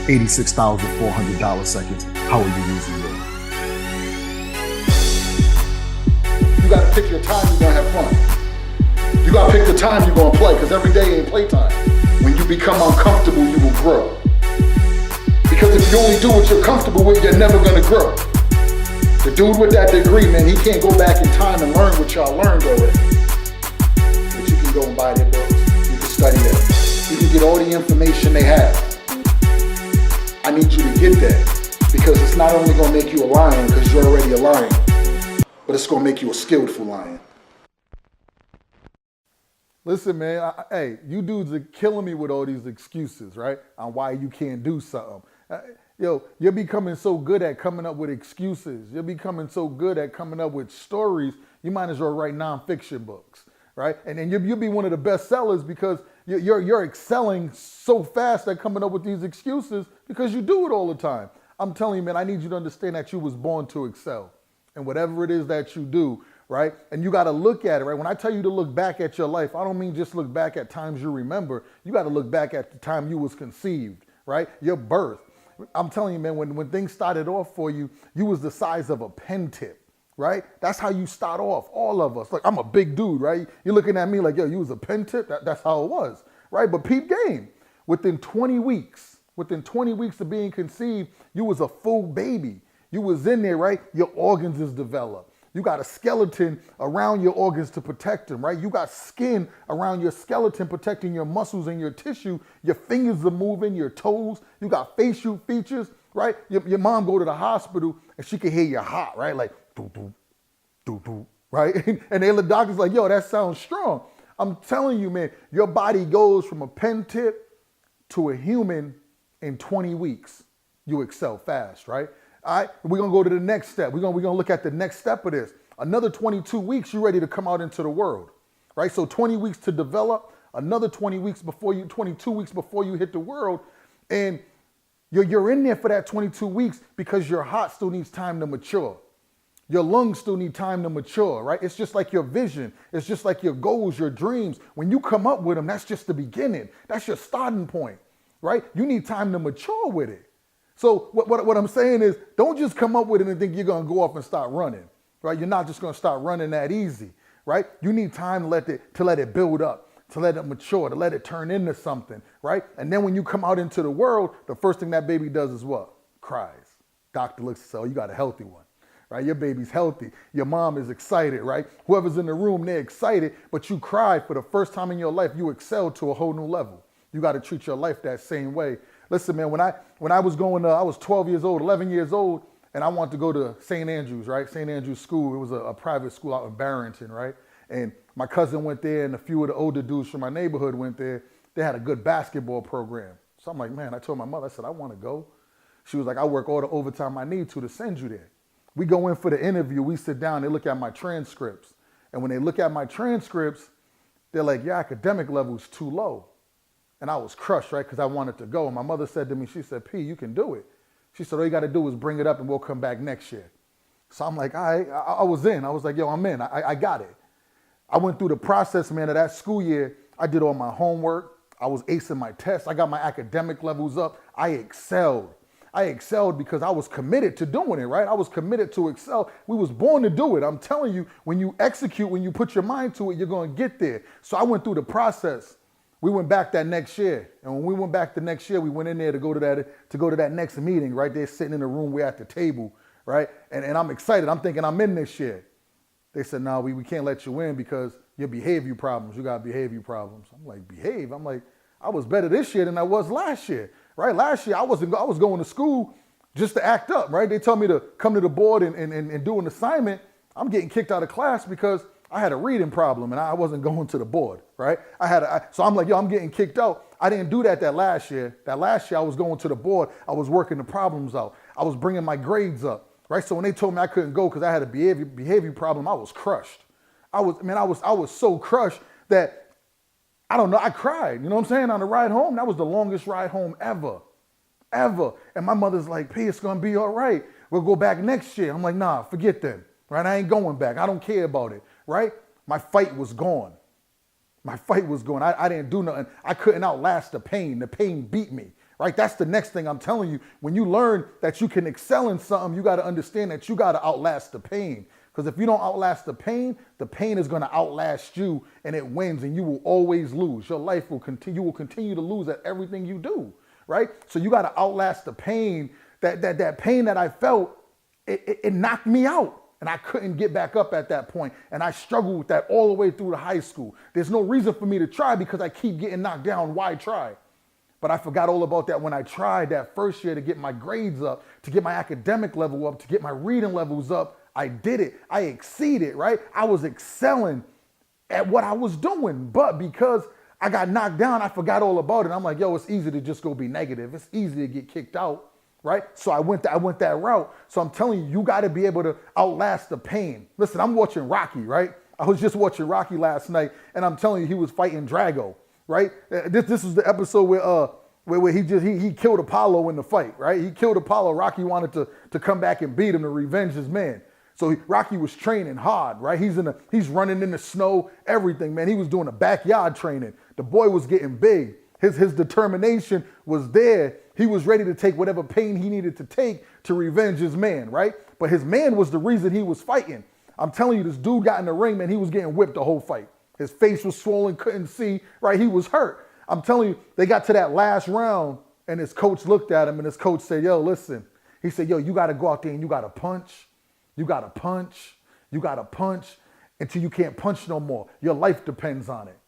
86,400 seconds. How are you using yours? You gotta pick your time you're gonna have fun. You gotta pick the time you're gonna play, because every day ain't playtime. When you become uncomfortable, you will grow. Because if you only do what you're comfortable with, you're never gonna grow. The dude with that degree, man, he can't go back in time and learn what y'all learned already. But you can go and buy their books. You can study them. You can get all the information they have. I need you to get that, because it's not only gonna make you a lion, because you're already a lion, but it's gonna make you a skillful lion. Listen, man, hey, you dudes are killing me with all these excuses, right? On why you can't do something. You're becoming so good at coming up with excuses. You're becoming so good at coming up with stories, you might as well write nonfiction books, right? And then you'll be one of the best sellers because you're excelling so fast at coming up with these excuses because you do it all the time. I'm telling you, man, I need you to understand that you was born to excel. And whatever it is that you do, right? And you got to look at it, right? When I tell you to look back at your life, I don't mean just look back at times you remember. You got to look back at the time you was conceived, right? Your birth. I'm telling you, man, when things started off for you, you was the size of a pen tip, right? That's how you start off, all of us. Like, I'm a big dude, right? You're looking at me like, yo, you was a pen tip? That's how it was, right? But peep game. Within 20 weeks of being conceived, you was a full baby. You was in there, right? Your organs is developed. You got a skeleton around your organs to protect them, right? You got skin around your skeleton protecting your muscles and your tissue. Your fingers are moving, your toes. You got facial features, right? Your mom go to the hospital and she can hear your heart, right? Like, doo, doo, doo, doo, right? And the doctor's like, yo, that sounds strong. I'm telling you, man, your body goes from a pen tip to a human in 20 weeks. You excel fast, right? All right, we're gonna go to the next step. We're gonna look at the next step of this. Another 22 weeks, you're ready to come out into the world, right? So 20 weeks to develop, another 22 weeks before you hit the world, and you're in there for that 22 weeks because your heart still needs time to mature. Your lungs still need time to mature, right? It's just like your vision. It's just like your goals, your dreams. When you come up with them, that's just the beginning. That's your starting point, right? You need time to mature with it. So what I'm saying is, don't just come up with it and think you're gonna go off and start running, right? You're not just gonna start running that easy, right? You need time to let it build up, to let it mature, to let it turn into something, right? And then when you come out into the world, the first thing that baby does is what? Cries. Doctor looks and says, oh, you got a healthy one, right? Your baby's healthy. Your mom is excited, right? Whoever's in the room, they're excited, but you cried for the first time in your life. You excelled to a whole new level. You got to treat your life that same way. Listen, man, when I was going, I was 12 years old, 11 years old, and I wanted to go to St. Andrews, right? St. Andrews School. It was a private school out in Barrington, right? And my cousin went there, and a few of the older dudes from my neighborhood went there. They had a good basketball program. So I'm like, man, I told my mother, I said, I want to go. She was like, I work all the overtime I need to send you there. We go in for the interview. We sit down. They look at my transcripts. And when they look at my transcripts, they're like, your academic level's too low. And I was crushed, right, because I wanted to go. And my mother said to me, she said, P, you can do it. She said, all you got to do is bring it up and we'll come back next year. So I'm like, all right, I was in. I was like, yo, I'm in. I got it. I went through the process, man, of that school year. I did all my homework. I was acing my tests. I got my academic levels up. I excelled. I excelled because I was committed to doing it, right? I was committed to excel. We was born to do it. I'm telling you, when you execute, when you put your mind to it, you're going to get there. So I went through the process. We went back that next year. And when we went back the next year, we went in there to go to that next meeting, right? They're sitting in the room, we're at the table, right? And I'm excited. I'm thinking I'm in this year. They said, no, we can't let you in because your behavior problems. You got behavior problems. I'm like, behave? I'm like, I was better this year than I was last year, right? Last year, I was going to school just to act up, right? They told me to come to the board and do an assignment. I'm getting kicked out of class because I had a reading problem and I wasn't going to the board, right? So I'm like, yo, I'm getting kicked out. I didn't do that last year. That last year I was going to the board. I was working the problems out. I was bringing my grades up, right? So when they told me I couldn't go because I had a behavior problem, I was crushed. I was so crushed that, I don't know, I cried. You know what I'm saying? On the ride home, that was the longest ride home ever. And my mother's like, P, it's going to be all right. We'll go back next year. I'm like, nah, forget them, right? I ain't going back. I don't care about it. Right? My fight was gone. I didn't do nothing. I couldn't outlast the pain. The pain beat me, right? That's the next thing I'm telling you. When you learn that you can excel in something, you got to understand that you got to outlast the pain. Because if you don't outlast the pain is going to outlast you, and it wins, and you will always lose. Your life will continue. You will continue to lose at everything you do, right? So you got to outlast the pain. That pain that I felt, it knocked me out. And I couldn't get back up at that point. And I struggled with that all the way through to high school. There's no reason for me to try because I keep getting knocked down. Why try? But I forgot all about that when I tried that first year to get my grades up, to get my academic level up, to get my reading levels up. I did it. I exceeded, right? I was excelling at what I was doing. But because I got knocked down, I forgot all about it. I'm like, yo, it's easy to just go be negative. It's easy to get kicked out. Right? So I went that route. So I'm telling you, you got to be able to outlast the pain. Listen, I'm watching Rocky, right? I was just watching Rocky last night, and I'm telling you, he was fighting Drago, right? This was the episode where he killed Apollo in the fight, right? He killed Apollo. Rocky wanted to come back and beat him to revenge his man. So Rocky was training hard, right? He's running in the snow, everything, man. He was doing a backyard training. The boy was getting big. His determination was there. He was ready to take whatever pain he needed to take to revenge his man, right? But his man was the reason he was fighting. I'm telling you, this dude got in the ring, man, he was getting whipped the whole fight. His face was swollen, couldn't see, right? He was hurt. I'm telling you, they got to that last round, and his coach looked at him, and his coach said, yo, listen. He said, yo, you got to go out there and you got to punch. You got to punch. You got to punch until you can't punch no more. Your life depends on it.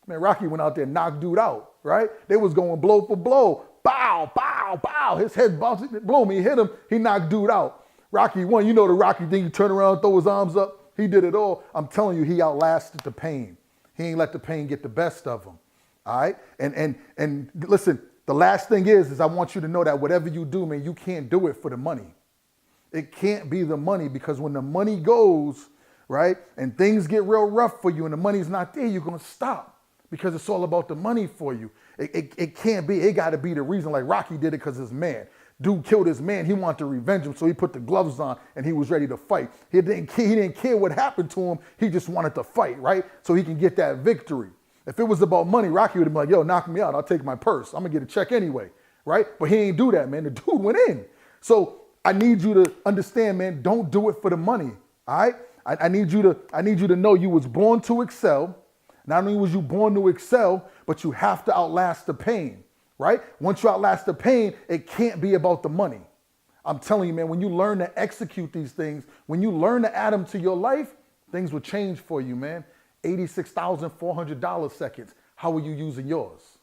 Man, Rocky went out there and knocked dude out, right? They was going blow for blow. Bow, bow, bow. His head bounced, boom, he hit him. He knocked dude out. Rocky won. You know the Rocky thing, you turn around, throw his arms up. He did it all. I'm telling you, he outlasted the pain. He ain't let the pain get the best of him, all right? And listen, the last thing is I want you to know that whatever you do, man, you can't do it for the money. It can't be the money, because when the money goes, right, and things get real rough for you and the money's not there, you're going to stop because it's all about the money for you. It can't be. It got to be the reason. Like Rocky did it because his man. Dude killed his man. He wanted to revenge him, so he put the gloves on and he was ready to fight. He didn't care what happened to him. He just wanted to fight, right? So he can get that victory. If it was about money, Rocky would have been like, yo, knock me out. I'll take my purse. I'm going to get a check anyway, right? But he ain't do that, man. The dude went in. So I need you to understand, man, don't do it for the money, all right? I need you to know you was born to excel. Not only was you born to excel, but you have to outlast the pain, right? Once you outlast the pain, it can't be about the money. I'm telling you, man, when you learn to execute these things, when you learn to add them to your life, things will change for you, man. $86,400 seconds. How are you using yours?